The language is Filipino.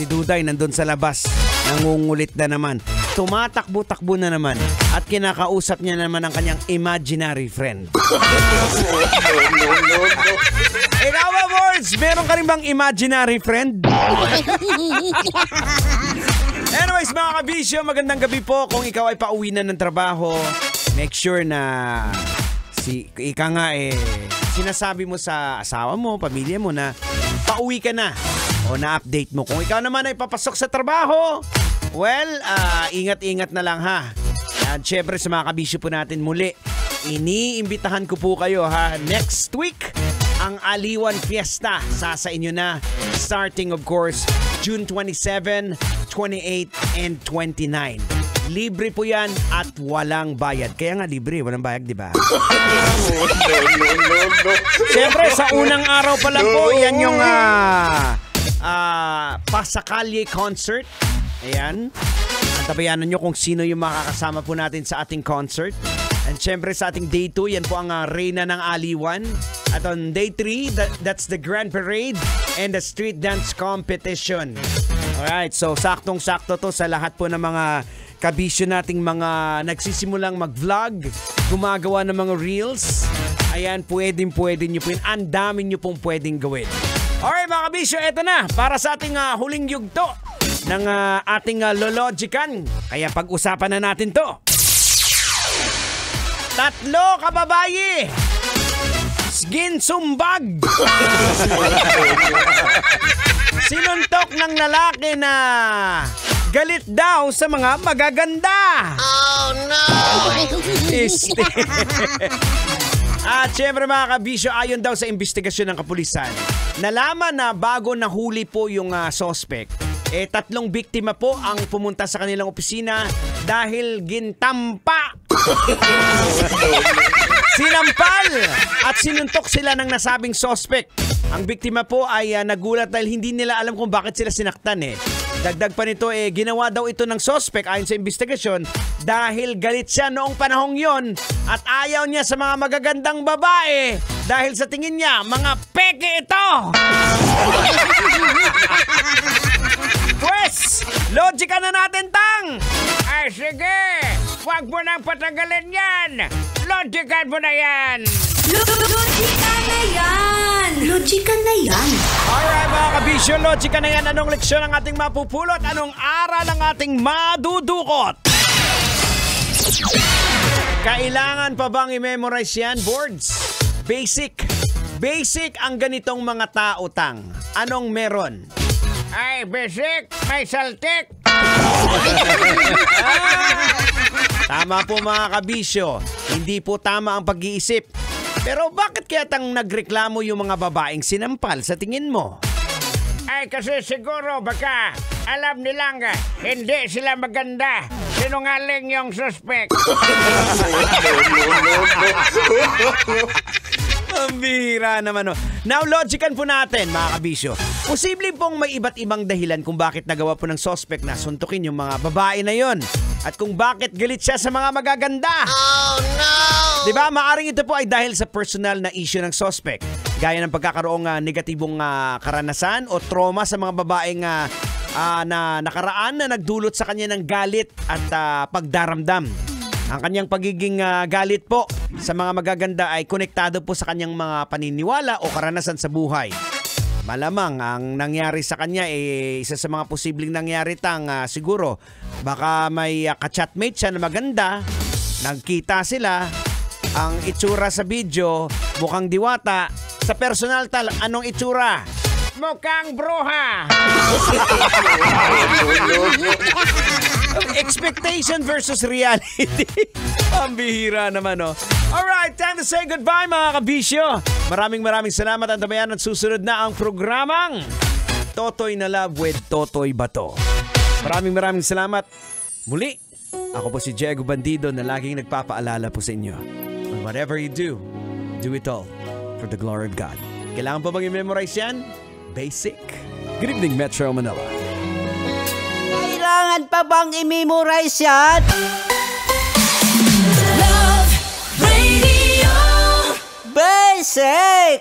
Si Duday nandun sa labas. Nangungulit na naman. Tumatakbo-takbo na naman. At kinakausap niya naman ang kanyang imaginary friend. Ikaw ba, boys? Meron ka rin bang imaginary friend? Anyways, mga kabisyo, magandang gabi po. Kung ikaw ay pauwi na ng trabaho, make sure na sinasabi mo sa asawa mo, pamilya mo na pauwi ka na o na-update mo. Kung ikaw naman ay papasok sa trabaho, well, ingat-ingat na lang ha. At syempre sa mga kabisyo po natin muli, iniimbitahan ko po kayo ha. Next week, ang Aliwan Fiesta. Sa inyo na. Starting of course, June 27, 28, and 29. Libre po yan at walang bayad. Kaya nga libre, walang bayad, di ba? Siyempre, sa unang araw pa lang po, yan yung Pasakalye concert. Ayan. Antabayanan nyo kung sino yung makakasama po natin sa ating concert. And syempre sa ating day 2, yan po ang Reyna ng Aliwan. At on day 3, that's the Grand Parade and the Street Dance Competition. Alright, so saktong-sakto to sa lahat po ng mga kabisyo nating mga nagsisimulang mag-vlog, gumagawa ng mga reels. Ayan, pwede nyo po yun. Ang dami nyo pong pwedeng gawin. Alright mga kabisyo, eto na. Para sa ating huling yugto ng ating Lologican. Kaya pag-usapan na natin to. 3 kababayi ginsumbag. Sinuntok ng lalaki na galit daw sa mga magaganda. Oh no! At syempre mga kabisyo, ayon daw sa investigasyon ng kapulisan, nalaman na bago nahuli po yung suspect, 3 biktima po ang pumunta sa kanilang opisina dahil gintampa. Sinampal at sinuntok sila ng nasabing suspect. Ang biktima po ay nagulat dahil hindi nila alam kung bakit sila sinaktan eh. Dagdag pa nito ginawa daw ito ng suspect ayon sa investigasyon dahil galit siya noong panahong yon at ayaw niya sa mga magagandang babae dahil sa tingin niya mga peke ito. Pues, logika na natin tang. Ay sige, huwag mo nang patagalin yan. Logikan mo na yan. Logika na yan. Logika na yan. Alright mga kabisyo, logika na yan. Anong leksyon ang ating mapupulot? Anong aral ang ating madudukot? Kailangan pa bang i-memorize yan, boards? Basic. Basic ang ganitong mga tao, tang. Anong meron? Ay, basic, may saltik. Tama po mga kabisyo. Hindi po tama ang pag-iisip. Pero bakit kaya tang nagreklamo yung mga babaeng sinampal sa tingin mo? Ay, kasi siguro baka alam nilang hindi sila maganda. Sinungaling yung suspect. Ang bihira naman. Now, logican po natin, mga kabisyo. Posible pong may iba't ibang dahilan kung bakit nagawa po ng suspect na suntukin yung mga babae na yon. At kung bakit galit siya sa mga magaganda. Oh, no! Diba? Maaring ito po ay dahil sa personal na issue ng suspect. Gaya ng pagkakaroong negatibong karanasan o trauma sa mga babaeng na nakaraan na nagdulot sa kanya ng galit at pagdaramdam. Ang kanyang pagiging galit po sa mga magaganda ay konektado po sa kanyang mga paniniwala o karanasan sa buhay. Malamang ang nangyari sa kanya isa sa mga posibleng nangyari siguro baka may ka-chatmate siya na maganda, nagkita sila, ang itsura sa video mukhang diwata, sa personal anong itsura? Mukhang bruha. Expectation versus reality. Ang bihira naman, oh. Alright, time to say goodbye mga kabisyo. Maraming salamat at tabayan at susunod na ang programang Totoy na Love with Totoy Bato. Maraming salamat. Muli, ako po si Diego Bandido na laging nagpapaalala po sa inyo. And whatever you do it all for the glory of God. Kailangan pa bang i-memorize yan? Basic. Good evening, Metro Manila. Kailangan pa bang i-memorize yan? Love Radio Basic!